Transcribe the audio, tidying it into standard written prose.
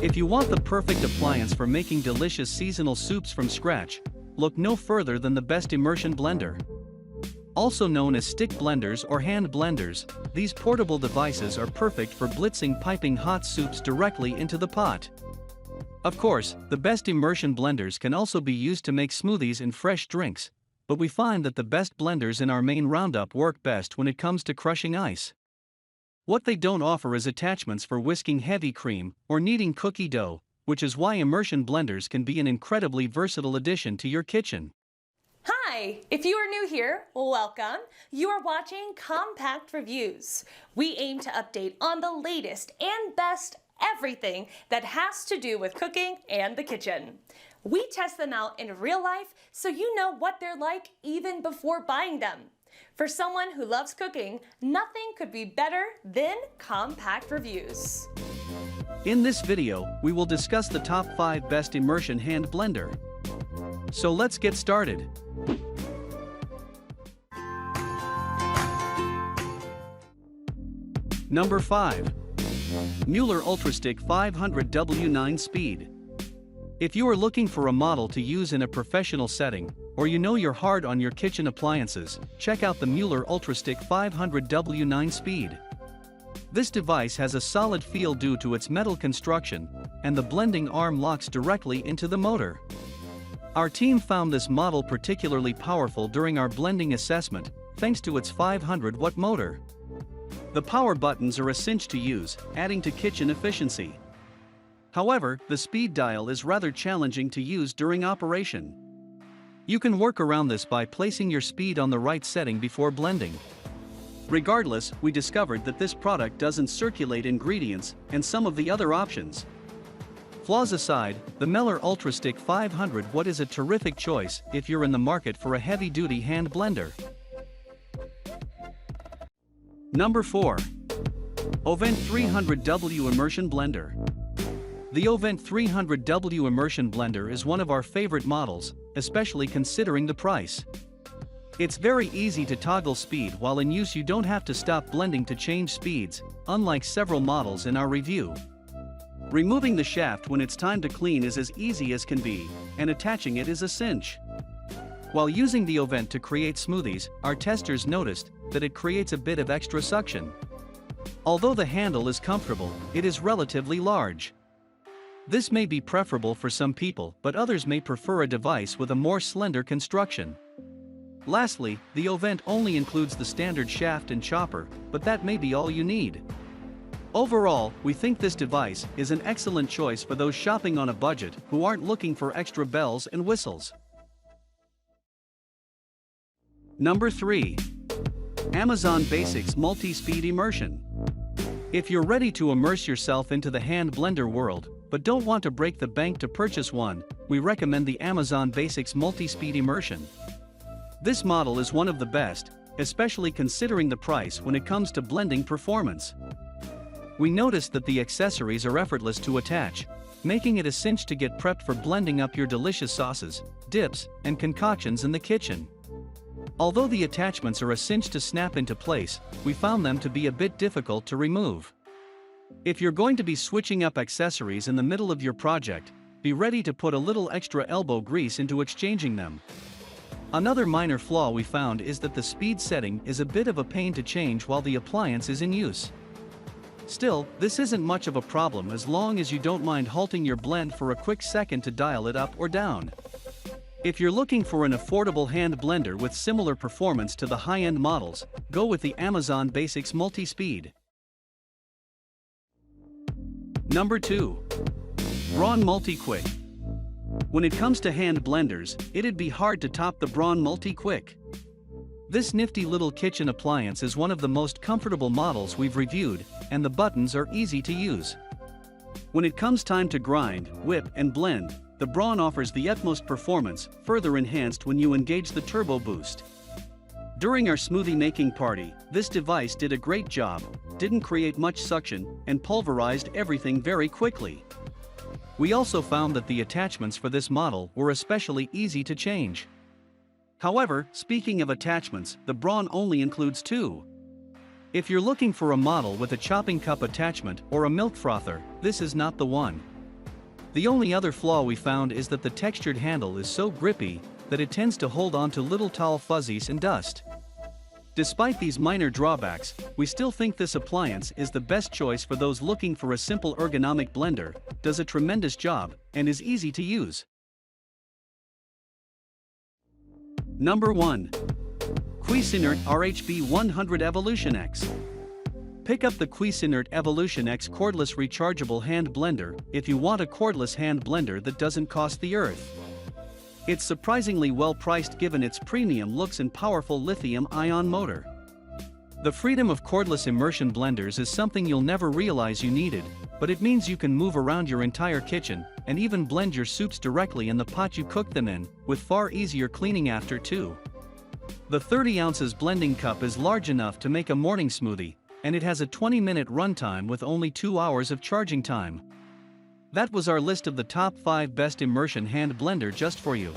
If you want the perfect appliance for making delicious seasonal soups from scratch, look no further than the best immersion blender. Also known as stick blenders or hand blenders, these portable devices are perfect for blitzing piping hot soups directly into the pot. Of course, the best immersion blenders can also be used to make smoothies and fresh drinks, but we find that the best blenders in our main roundup work best when it comes to crushing ice. What they don't offer is attachments for whisking heavy cream or kneading cookie dough, which is why immersion blenders can be an incredibly versatile addition to your kitchen. Hi! If you are new here, welcome. You are watching Compact Reviews. We aim to update on the latest and best everything that has to do with cooking and the kitchen. We test them out in real life so you know what they're like even before buying them. For someone who loves cooking, nothing could be better than Compact Reviews. In this video, we will discuss the top 5 best immersion hand blender. So let's get started. Number 5. Mueller UltraStick 500 W9 Speed. If you are looking for a model to use in a professional setting, or you know you're hard on your kitchen appliances, check out the Mueller UltraStick 500 W9 Speed. This device has a solid feel due to its metal construction, and the blending arm locks directly into the motor. Our team found this model particularly powerful during our blending assessment, thanks to its 500-watt motor. The power buttons are a cinch to use, adding to kitchen efficiency. However, the speed dial is rather challenging to use during operation. You can work around this by placing your speed on the right setting before blending. Regardless, we discovered that this product doesn't circulate ingredients and some of the other options. Flaws aside, the Mueller UltraStick 500-watt is a terrific choice if you're in the market for a heavy-duty hand blender. Number 4. Ovente 300W Immersion Blender. The Ovente 300W Immersion Blender is one of our favorite models, especially considering the price. It's very easy to toggle speed while in use. You don't have to stop blending to change speeds, unlike several models in our review. Removing the shaft when it's time to clean is as easy as can be, and attaching it is a cinch. While using the Ovente to create smoothies, our testers noticed that it creates a bit of extra suction. Although the handle is comfortable, it is relatively large. This may be preferable for some people, but others may prefer a device with a more slender construction. Lastly, the Ovente only includes the standard shaft and chopper, but that may be all you need. Overall, we think this device is an excellent choice for those shopping on a budget who aren't looking for extra bells and whistles. Number 3. Amazon Basics Multi-Speed Immersion. If you're ready to immerse yourself into the hand blender world, but don't want to break the bank to purchase one, we recommend the Amazon Basics Multi-Speed Immersion. This model is one of the best, especially considering the price when it comes to blending performance. We noticed that the accessories are effortless to attach, making it a cinch to get prepped for blending up your delicious sauces, dips, and concoctions in the kitchen. Although the attachments are a cinch to snap into place, we found them to be a bit difficult to remove. If you're going to be switching up accessories in the middle of your project, be ready to put a little extra elbow grease into exchanging them. Another minor flaw we found is that the speed setting is a bit of a pain to change while the appliance is in use. Still, this isn't much of a problem as long as you don't mind halting your blend for a quick second to dial it up or down. If you're looking for an affordable hand blender with similar performance to the high-end models, go with the Amazon Basics Multi-Speed. Number 2. Braun MultiQuick. When it comes to hand blenders, it'd be hard to top the Braun MultiQuick. This nifty little kitchen appliance is one of the most comfortable models we've reviewed, and the buttons are easy to use. When it comes time to grind, whip, and blend, the Braun offers the utmost performance, further enhanced when you engage the turbo boost. During our smoothie making party, this device did a great job, didn't create much suction, and pulverized everything very quickly. We also found that the attachments for this model were especially easy to change. However, speaking of attachments, the Braun only includes 2. If you're looking for a model with a chopping cup attachment or a milk frother, this is not the one. The only other flaw we found is that the textured handle is so grippy that it tends to hold on to little tall fuzzies and dust. Despite these minor drawbacks, we still think this appliance is the best choice for those looking for a simple ergonomic blender, does a tremendous job, and is easy to use. Number 1. Cuisinart RHB-100 Evolution X. Pick up the Cuisinart Evolution X cordless rechargeable hand blender if you want a cordless hand blender that doesn't cost the earth. It's surprisingly well priced given its premium looks and powerful lithium-ion motor. The freedom of cordless immersion blenders is something you'll never realize you needed, but it means you can move around your entire kitchen and even blend your soups directly in the pot you cook them in, with far easier cleaning after too. The 30 ounces blending cup is large enough to make a morning smoothie, and it has a 20-minute runtime with only 2 hours of charging time. That was our list of the top 5 best immersion hand blender just for you.